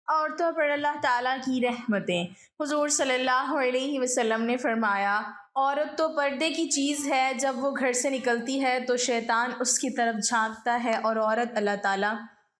عورتوں پر اللہ تعالیٰ کی رحمتیں۔ حضور صلی اللہ علیہ وسلم نے فرمایا، عورت تو پردے کی چیز ہے، جب وہ گھر سے نکلتی ہے تو شیطان اس کی طرف جھانکتا ہے، اور عورت اللہ تعالیٰ۔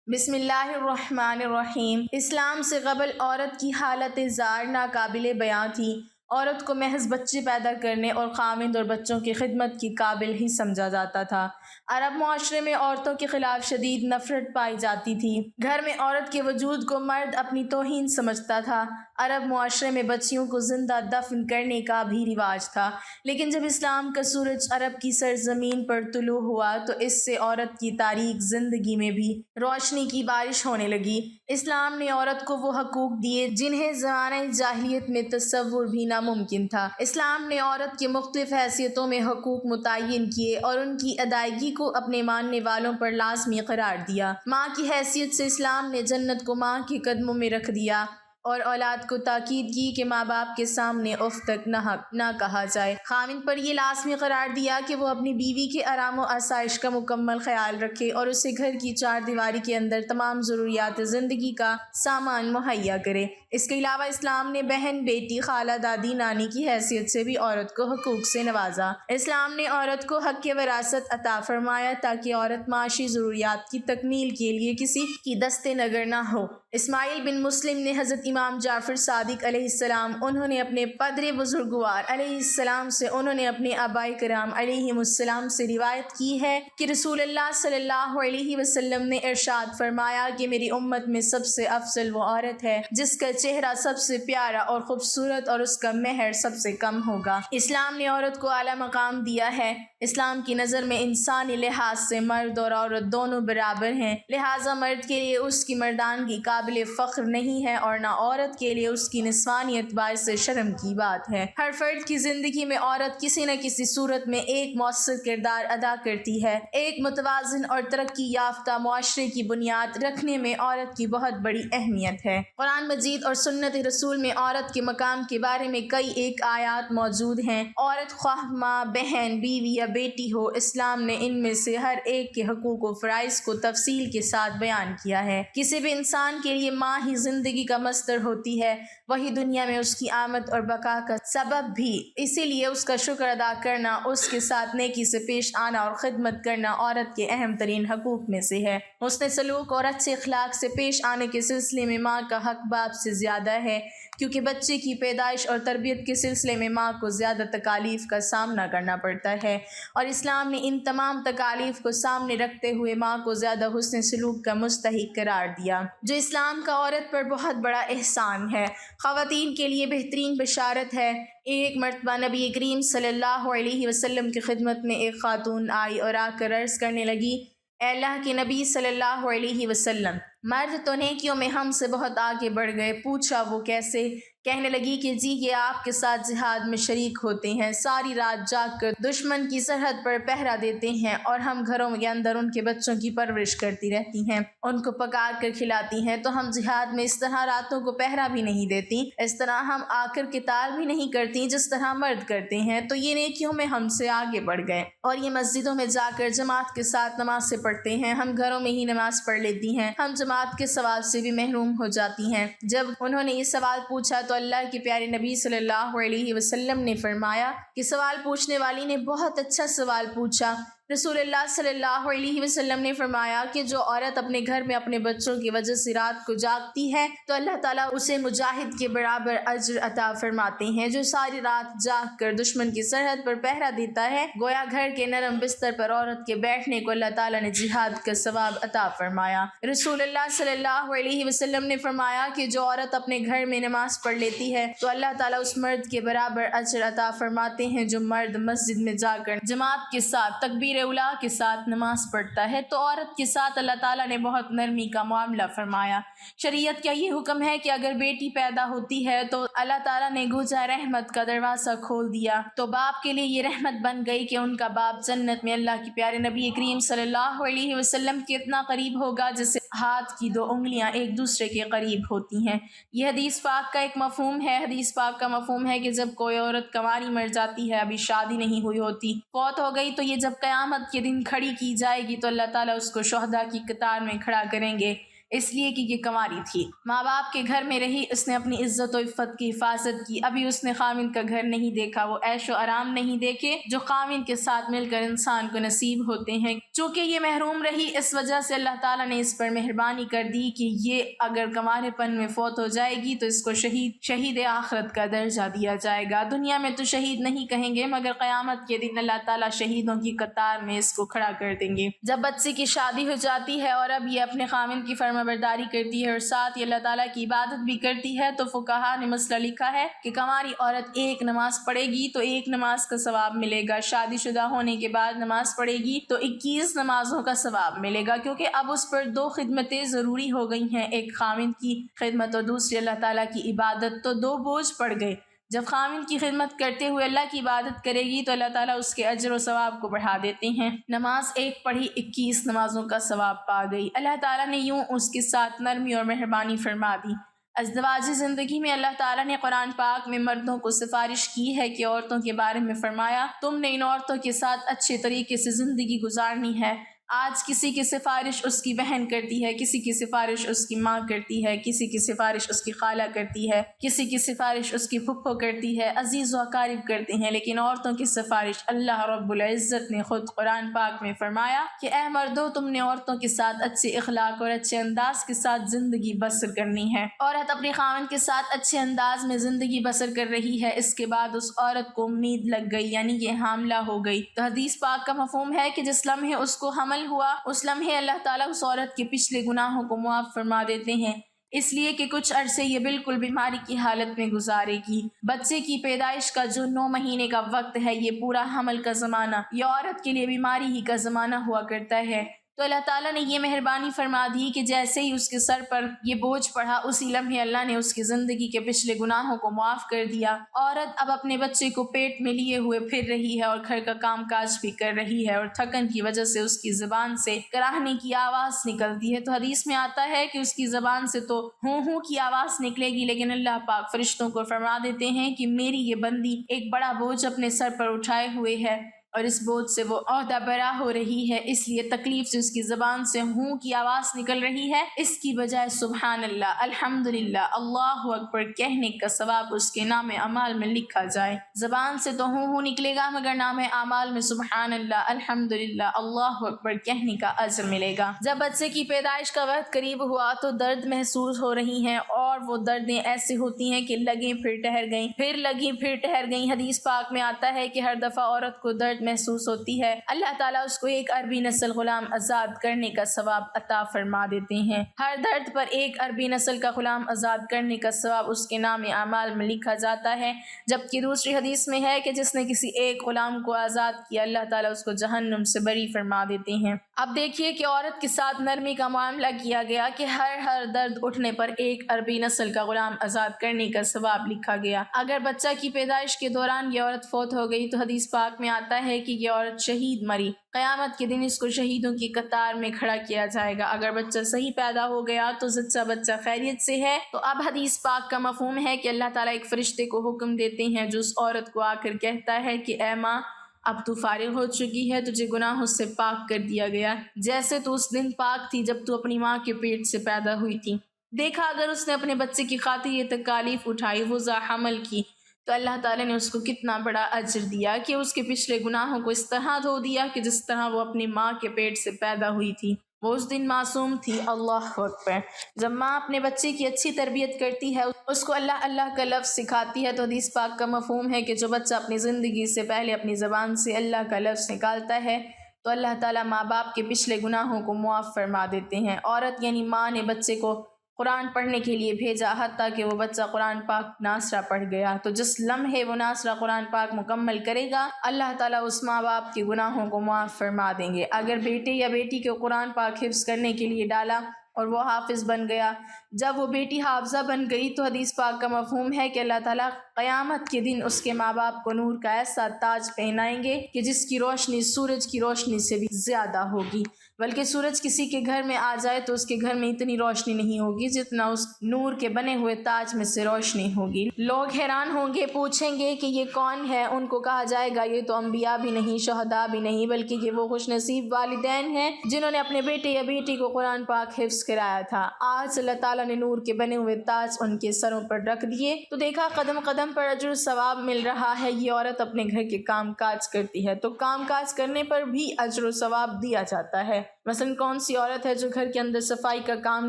بسم اللہ الرحمن الرحیم۔ اسلام سے قبل عورت کی حالت زار ناقابل بیاں تھی۔ عورت کو محض بچے پیدا کرنے اور خاوند اور بچوں کی خدمت کی قابل ہی سمجھا جاتا تھا۔ عرب معاشرے میں عورتوں کے خلاف شدید نفرت پائی جاتی تھی۔ گھر میں عورت کے وجود کو مرد اپنی توہین سمجھتا تھا۔ عرب معاشرے میں بچیوں کو زندہ دفن کرنے کا بھی رواج تھا، لیکن جب اسلام کا سورج عرب کی سرزمین پر طلوع ہوا تو اس سے عورت کی تاریک زندگی میں بھی روشنی کی بارش ہونے لگی۔ اسلام نے عورت کو وہ حقوق دیے جنہیں زمانہ جاہلیت میں تصور بھی ناممکن تھا۔ اسلام نے عورت کے مختلف حیثیتوں میں حقوق متعین کیے اور ان کی ادائیگی کو اپنے ماننے والوں پر لازمی قرار دیا۔ ماں کی حیثیت سے اسلام نے جنت کو ماں کے قدموں میں رکھ دیا اور اولاد کو تاکید کی کہ ماں باپ کے سامنے اف تک نہ کہا جائے۔ خاوند پر یہ لازمی قرار دیا کہ وہ اپنی بیوی کے آرام و آسائش کا مکمل خیال رکھے اور اسے گھر کی چار دیواری کے اندر تمام ضروریات زندگی کا سامان مہیا کرے۔ اس کے علاوہ اسلام نے بہن، بیٹی، خالہ، دادی، نانی کی حیثیت سے بھی عورت کو حقوق سے نوازا۔ اسلام نے عورت کو حق وراثت عطا فرمایا تاکہ عورت معاشی ضروریات کی تکمیل کے لیے کسی کی دست نگر نہ ہو۔ اسماعیل بن مسلم نے حضرت امام جعفر صادق علیہ السلام، انہوں نے اپنے پدر بزرگوار علیہ السلام سے، انہوں نے اپنے آباء کرام علیہم السلام سے روایت کی ہے کہ رسول اللہ صلی اللہ علیہ وسلم نے ارشاد فرمایا کہ میری امت میں سب سے افضل وہ عورت ہے جس کا چہرہ سب سے پیارا اور خوبصورت اور اس کا مہر سب سے کم ہوگا۔ اسلام نے عورت کو اعلیٰ مقام دیا ہے۔ اسلام کی نظر میں انسانی لحاظ سے مرد اور عورت دونوں برابر ہیں، لہٰذا مرد کے لیے اس کی مردانگی قابل فخر نہیں ہے اور نہ عورت کے لیے اس کی نسوانیت باعث شرم کی بات ہے۔ ہر فرد کی زندگی میں عورت کسی نہ کسی صورت میں ایک مؤثر کردار ادا کرتی ہے۔ ایک متوازن اور ترقی یافتہ معاشرے کی بنیاد رکھنے میں عورت کی بہت بڑی اہمیت ہے۔ قرآن مجید اور سنت رسول میں عورت کے مقام کے بارے میں کئی ایک آیات موجود ہیں۔ عورت خواہ ماں، بہن، بیوی یا بیٹی ہو، اسلام نے ان میں سے ہر ایک کے حقوق و فرائض کو تفصیل کے ساتھ بیان کیا ہے۔ کسی بھی انسان کے لیے ماں ہی زندگی کا مصدر ہوتی ہے، وہی دنیا میں اس کی آمد اور بقا کا سبب بھی، اسی لیے اس کا شکر ادا کرنا، اس کے ساتھ نیکی سے پیش آنا اور خدمت کرنا عورت کے اہم ترین حقوق میں سے ہے۔ حسن سلوک اور اچھے اخلاق سے پیش آنے کے سلسلے میں ماں کا حق باپ سے زیادہ ہے، کیونکہ بچے کی پیدائش اور تربیت کے سلسلے میں ماں کو زیادہ تکالیف کا سامنا کرنا پڑتا ہے، اور اسلام نے ان تمام تکالیف کو سامنے رکھتے ہوئے ماں کو زیادہ حسن سلوک کا مستحق قرار دیا، جو اسلام کا عورت پر بہت بڑا احسان ہے۔ خواتین کے لیے بہترین بشارت ہے۔ ایک مرتبہ نبی کریم صلی اللہ علیہ وسلم کی خدمت میں ایک خاتون آئی اور آ کر عرض کرنے لگی، اے اللہ کے نبی صلی اللہ علیہ وسلم، مرد تو نیکیوں میں ہم سے بہت آگے بڑھ گئے۔ پوچھا وہ کیسے؟ کہنے لگی کہ جی یہ آپ کے ساتھ جہاد میں شریک ہوتے ہیں، ساری رات جاگ کر دشمن کی سرحد پر پہرا دیتے ہیں، اور ہم گھروں کے اندر ان کے بچوں کی پرورش کرتی رہتی ہیں، ان کو پکا کر کھلاتی ہیں، تو ہم جہاد میں اس طرح راتوں کو پہرا بھی نہیں دیتی، اس طرح ہم آ کر قتال بھی نہیں کرتی جس طرح مرد کرتے ہیں، تو یہ نیکیوں میں ہم سے آگے بڑھ گئے، اور یہ مسجدوں میں جا کر جماعت کے ساتھ نماز سے پڑھتے ہیں، ہم گھروں میں ہی نماز پڑھ لیتی ہیں، ہم جماعت کے ثواب سے بھی محروم ہو جاتی ہیں۔ جب انہوں نے یہ سوال پوچھا تو اللہ کے پیارے نبی صلی اللہ علیہ وسلم نے فرمایا کہ سوال پوچھنے والی نے بہت اچھا سوال پوچھا۔ رسول اللہ صلی اللہ علیہ وسلم نے فرمایا کہ جو عورت اپنے گھر میں اپنے بچوں کی وجہ سے رات کو جاگتی ہے تو اللہ تعالیٰ اسے مجاہد کے برابر اجر عطا فرماتے ہیں جو ساری رات جاگ کر دشمن کی سرحد پر پہرا دیتا ہے۔ گویا گھر کے نرم بستر پر عورت کے بیٹھنے کو اللہ تعالیٰ نے جہاد کا ثواب عطا فرمایا۔ رسول اللہ صلی اللہ علیہ وسلم نے فرمایا کہ جو عورت اپنے گھر میں نماز پڑھ لیتی ہے تو اللہ تعالیٰ اس مرد کے برابر اجر عطا فرماتے ہیں جو مرد مسجد میں جا کر جماعت کے ساتھ تکبیر اولا کے ساتھ نماز پڑھتا ہے۔ تو عورت کے ساتھ اللہ تعالیٰ نے بہت نرمی کا معاملہ فرمایا۔ شریعت کا یہ حکم ہے کہ اگر بیٹی پیدا ہوتی ہے تو اللہ تعالیٰ نے گوجہ رحمت کا دروازہ کھول دیا، تو باپ کے لیے یہ رحمت بن گئی کہ ان کا باپ جنت میں اللہ کے پیارے نبی کریم صلی اللہ علیہ وسلم کے اتنا قریب ہوگا جیسے ہاتھ کی دو انگلیاں ایک دوسرے کے قریب ہوتی ہیں۔ یہ حدیث پاک کا ایک مفہوم ہے۔ حدیث پاک کا مفہوم ہے کہ جب کوئی عورت کنواری مر جاتی ہے، ابھی شادی نہیں ہوئی ہوتی، فوت ہو گئی، تو یہ جب قیامت کے دن کھڑی کی جائے گی تو اللہ تعالیٰ اس کو شہداء کی قطار میں کھڑا کریں گے۔ اس لیے کہ یہ کنواری تھی، ماں باپ کے گھر میں رہی، اس نے اپنی عزت و عفت کی حفاظت کی، ابھی اس نے خاوند کا گھر نہیں دیکھا، وہ عیش و آرام نہیں دیکھے جو خاوند کے ساتھ مل کر انسان کو نصیب ہوتے ہیں۔ چونکہ یہ محروم رہی، اس وجہ سے اللہ تعالیٰ نے اس پر مہربانی کر دی کہ یہ اگر کنوارے پن میں فوت ہو جائے گی تو اس کو شہید آخرت کا درجہ دیا جائے گا۔ دنیا میں تو شہید نہیں کہیں گے، مگر قیامت کے دن اللہ تعالیٰ شہیدوں کی قطار میں اس کو کھڑا کر دیں گے۔ جب بچے کی شادی ہو جاتی ہے اور اب یہ اپنے خاوند کی فرمانبرداری کرتی ہے اور ساتھ یہ اللہ تعالیٰ کی عبادت بھی کرتی ہے، تو فقہا نے مسئلہ لکھا ہے کہ کنواری عورت ایک نماز پڑھے گی تو ایک نماز کا ثواب ملے گا، شادی شدہ ہونے کے بعد نماز پڑھے گی تو 21 نمازوں کا ثواب ملے گا، کیونکہ اب اس پر 2 خدمتیں ضروری ہو گئی ہیں، ایک خاوند کی خدمت اور دوسری اللہ تعالیٰ کی عبادت، تو 2 بوجھ پڑ گئے۔ جب خاوند کی خدمت کرتے ہوئے اللہ کی عبادت کرے گی تو اللہ تعالیٰ اس کے اجر و ثواب کو بڑھا دیتے ہیں۔ نماز ایک پڑھی 21 نمازوں کا ثواب پا گئی۔ اللہ تعالیٰ نے یوں اس کے ساتھ نرمی اور مہربانی فرما دی۔ ازدواجی زندگی میں اللہ تعالیٰ نے قرآن پاک میں مردوں کو سفارش کی ہے کہ عورتوں کے بارے میں فرمایا، تم نے ان عورتوں کے ساتھ اچھے طریقے سے زندگی گزارنی ہے۔ آج کسی کی سفارش اس کی بہن کرتی ہے، کسی کی سفارش اس کی ماں کرتی ہے، کسی کی سفارش اس کی خالہ کرتی ہے، کسی کی سفارش اس کی پھپھو کرتی ہے، عزیز و اقارب کرتے ہیں، لیکن عورتوں کی سفارش اللہ رب العزت نے خود قرآن پاک میں فرمایا کہ اے مردو، تم نے عورتوں کے ساتھ اچھے اخلاق اور اچھے انداز کے ساتھ زندگی بسر کرنی ہے۔ عورت اپنے خاوند کے ساتھ اچھے انداز میں زندگی بسر کر رہی ہے، اس کے بعد اس عورت کو امید لگ گئی، یعنی یہ حاملہ ہو گئی، تو حدیث پاک کا مفہوم ہے کہ جس لمحے اس کو حمل ہوا اس لمحے اللہ تعالیٰ اس عورت کے پچھلے گناہوں کو معاف فرما دیتے ہیں، اس لیے کہ کچھ عرصے یہ بالکل بیماری کی حالت میں گزارے گی۔ بچے کی پیدائش کا جو 9 مہینے کا وقت ہے، یہ پورا حمل کا زمانہ یہ عورت کے لیے بیماری ہی کا زمانہ ہوا کرتا ہے، تو اللہ تعالیٰ نے یہ مہربانی فرما دی کہ جیسے ہی اس کے سر پر یہ بوجھ پڑا، اسی لمحے اللہ نے اس کی زندگی کے پچھلے گناہوں کو معاف کر دیا۔ عورت اب اپنے بچے کو پیٹ میں لیے ہوئے پھر رہی ہے اور گھر کا کام کاج بھی کر رہی ہے، اور تھکن کی وجہ سے اس کی زبان سے کراہنے کی آواز نکلتی ہے، تو حدیث میں آتا ہے کہ اس کی زبان سے تو ہوں کی آواز نکلے گی، لیکن اللہ پاک فرشتوں کو فرما دیتے ہیں کہ میری یہ بندی ایک بڑا بوجھ اپنے سر پر اٹھائے ہوئے ہے اور اس بوجھ سے وہ عہدہ برا ہو رہی ہے، اس لیے تکلیف سے اس کی زبان سے ہوں کی آواز نکل رہی ہے، اس کی بجائے سبحان اللہ، الحمدللہ، اللہ اکبر کہنے کا ثواب اس کے نام اعمال میں لکھا جائے۔ زبان سے تو ہوں نکلے گا، مگر نام اعمال میں سبحان اللہ، الحمدللہ، اللہ اکبر کہنے کا اجر ملے گا۔ جب بچے کی پیدائش کا وقت قریب ہوا تو درد محسوس ہو رہی ہیں، اور وہ دردیں ایسی ہوتی ہیں کہ لگیں پھر ٹھہر گئیں، پھر لگیں پھر ٹھہر گئیں۔ حدیث پاک میں آتا ہے کہ ہر دفعہ عورت کو درد محسوس ہوتی ہے، اللہ تعالیٰ اس کو ایک عربی نسل غلام آزاد کرنے کا ثواب عطا فرما دیتے ہیں۔ ہر درد پر ایک عربی نسل کا غلام آزاد کرنے کا ثواب اس کے نام اعمال میں لکھا جاتا ہے، جبکہ دوسری حدیث میں ہے کہ جس نے کسی ایک غلام کو آزاد کیا، اللہ تعالیٰ اس کو جہنم سے بری فرما دیتے ہیں۔ اب دیکھیے کہ عورت کے ساتھ نرمی کا معاملہ کیا گیا کہ ہر درد اٹھنے پر ایک عربی نسل کا غلام آزاد کرنے کا ثواب لکھا گیا۔ اگر بچہ کی پیدائش کے دوران یہ عورت فوت ہو گئی تو حدیث پاک میں آتا ہے کہ یہ عورت شہید مری، قیامت کے دن اس کو شہیدوں کی قطار میں کھڑا کیا جائے گا۔ اگر بچہ صحیح پیدا ہو گیا تو سچا بچہ خیریت سے ہے، تو اب حدیث پاک کا مفہوم ہے کہ اللہ تعالیٰ ایک فرشتے کو حکم دیتے ہیں جو اس عورت کو آ کر کہتا ہے کہ اے ماں، اب تو فارغ ہو چکی ہے، تجھے گناہوں سے پاک کر دیا گیا، جیسے تو اس دن پاک تھی جب تو اپنی ماں کے پیٹ سے پیدا ہوئی تھی۔ دیکھا اگر اس نے اپنے بچے کی خاطر یہ تکالیف اٹھائی، وضع حمل کی، تو اللہ تعالیٰ نے اس کو کتنا بڑا اجر دیا کہ اس کے پچھلے گناہوں کو اس طرح دھو دیا کہ جس طرح وہ اپنی ماں کے پیٹ سے پیدا ہوئی تھی، وہ اس دن معصوم تھی۔ اللہ اکبر۔ جب ماں اپنے بچے کی اچھی تربیت کرتی ہے، اس کو اللہ اللہ کا لفظ سکھاتی ہے، تو حدیث پاک کا مفہوم ہے کہ جو بچہ اپنی زندگی سے پہلے اپنی زبان سے اللہ کا لفظ نکالتا ہے تو اللہ تعالیٰ ماں باپ کے پچھلے گناہوں کو معاف فرما دیتے ہیں۔ عورت یعنی ماں نے بچے کو قرآن پڑھنے کے لیے بھیجا، حتیٰ کہ وہ بچہ قرآن پاک ناصرہ پڑھ گیا، تو جس لمحے وہ ناصرہ قرآن پاک مکمل کرے گا، اللہ تعالیٰ اس ماں باپ کے گناہوں کو معاف فرما دیں گے۔ اگر بیٹے یا بیٹی کو قرآن پاک حفظ کرنے کے لیے ڈالا اور وہ حافظ بن گیا، جب وہ بیٹی حافظہ بن گئی تو حدیث پاک کا مفہوم ہے کہ اللہ تعالیٰ قیامت کے دن اس کے ماں باپ کو نور کا ایسا تاج پہنائیں گے کہ جس کی روشنی سورج کی روشنی سے بھی زیادہ ہوگی۔ بلکہ سورج کسی کے گھر میں آ جائے تو اس کے گھر میں اتنی روشنی نہیں ہوگی جتنا اس نور کے بنے ہوئے تاج میں سے روشنی ہوگی۔ لوگ حیران ہوں گے، پوچھیں گے کہ یہ کون ہے؟ ان کو کہا جائے گا یہ تو انبیاء بھی نہیں، شہداء بھی نہیں، بلکہ یہ وہ خوش نصیب والدین ہیں جنہوں نے اپنے بیٹے یا بیٹی کو قرآن پاک حفظ کرایا تھا۔ آج اللہ تعالیٰ نے نور کے بنے ہوئے تاج ان کے سروں پر رکھ دیے تو دیکھا قدم قدم پر اجر و ثواب مل رہا ہے۔ یہ عورت اپنے گھر کے کام کاج کرتی ہے تو کام کاج کرنے پر بھی اجر و ثواب دیا جاتا ہے۔ مثلا کون سی عورت ہے جو گھر کے اندر صفائی کا کام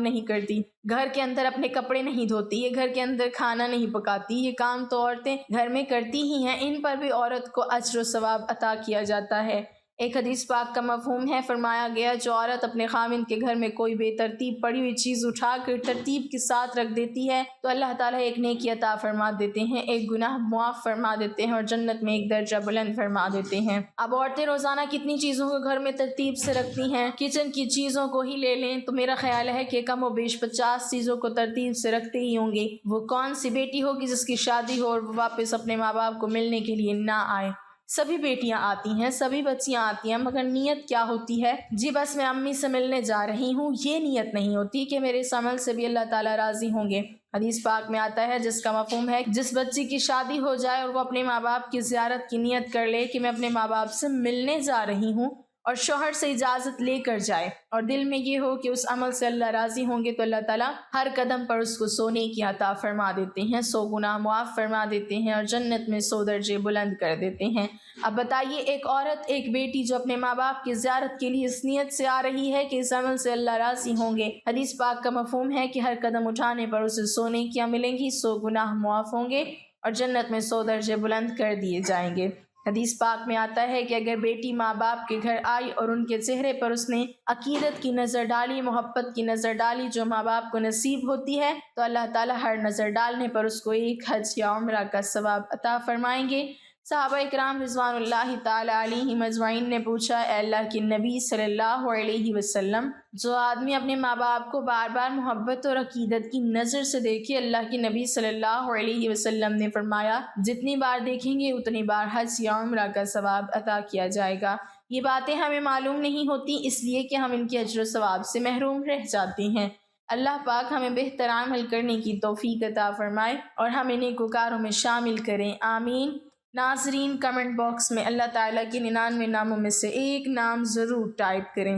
نہیں کرتی، گھر کے اندر اپنے کپڑے نہیں دھوتی، یہ گھر کے اندر کھانا نہیں پکاتی؟ یہ کام تو عورتیں گھر میں کرتی ہی ہیں، ان پر بھی عورت کو اجر و ثواب عطا کیا جاتا ہے۔ ایک حدیث پاک کا مفہوم ہے، فرمایا گیا جو عورت اپنے خاوند کے گھر میں کوئی بے ترتیب پڑی ہوئی چیز اٹھا کر ترتیب کے ساتھ رکھ دیتی ہے تو اللہ تعالیٰ ایک نیکی عطا فرما دیتے ہیں، ایک گناہ معاف فرما دیتے ہیں اور جنت میں ایک درجہ بلند فرما دیتے ہیں۔ اب عورتیں روزانہ کتنی چیزوں کو گھر میں ترتیب سے رکھتی ہیں، کچن کی چیزوں کو ہی لے لیں تو میرا خیال ہے کہ کم و بیش 50 چیزوں کو ترتیب سے رکھتے ہی ہوں گے۔ وہ کون سی بیٹی ہوگی جس کی شادی ہو اور وہ واپس اپنے ماں باپ کو ملنے کے لیے نہ آئے؟ سبھی بیٹیاں آتی ہیں، سبھی بچیاں آتی ہیں، مگر نیت کیا ہوتی ہے؟ جی بس میں امی سے ملنے جا رہی ہوں، یہ نیت نہیں ہوتی کہ میرے اس عمل سے بھی اللہ تعالیٰ راضی ہوں گے۔ حدیث پاک میں آتا ہے جس کا مفہوم ہے جس بچی کی شادی ہو جائے اور وہ اپنے ماں باپ کی زیارت کی نیت کر لے کہ میں اپنے ماں باپ سے ملنے جا رہی ہوں، اور شوہر سے اجازت لے کر جائے اور دل میں یہ ہو کہ اس عمل سے اللہ راضی ہوں گے تو اللہ تعالیٰ ہر قدم پر اس کو سونے کی عطا فرما دیتے ہیں، 100 گناہ معاف فرما دیتے ہیں اور جنت میں 100 درجے بلند کر دیتے ہیں۔ اب بتائیے ایک عورت، ایک بیٹی جو اپنے ماں باپ کی زیارت کے لیے اس نیت سے آ رہی ہے کہ اس عمل سے اللہ راضی ہوں گے، حدیث پاک کا مفہوم ہے کہ ہر قدم اٹھانے پر اسے سونے کیا ملیں گی، 100 گناہ معاف ہوں گے اور جنت میں 100 درجے بلند کر دیے جائیں گے۔ حدیث پاک میں آتا ہے کہ اگر بیٹی ماں باپ کے گھر آئی اور ان کے چہرے پر اس نے عقیدت کی نظر ڈالی، محبت کی نظر ڈالی جو ماں باپ کو نصیب ہوتی ہے، تو اللہ تعالیٰ ہر نظر ڈالنے پر اس کو ایک حج یا عمرہ کا ثواب عطا فرمائیں گے۔ صحابہ اکرام رضوان اللہ تعالیٰ علیہم اجمعین نے پوچھا، اے اللہ کے نبی صلی اللہ علیہ وسلم، جو آدمی اپنے ماں باپ کو بار بار محبت اور عقیدت کی نظر سے دیکھے، اللہ کے نبی صلی اللہ علیہ وسلم نے فرمایا جتنی بار دیکھیں گے اتنی بار حج یا عمرہ کا ثواب عطا کیا جائے گا۔ یہ باتیں ہمیں معلوم نہیں ہوتی اس لیے کہ ہم ان کے اجر و ثواب سے محروم رہ جاتے ہیں۔ اللہ پاک ہمیں بہتر عمل کرنے کی توفیق عطا فرمائے اور ہمیں نیکوکاروں میں شامل کریں، آمین۔ ناظرین کمنٹ باکس میں اللہ تعالیٰ کے 99 ناموں میں سے ایک نام ضرور ٹائپ کریں۔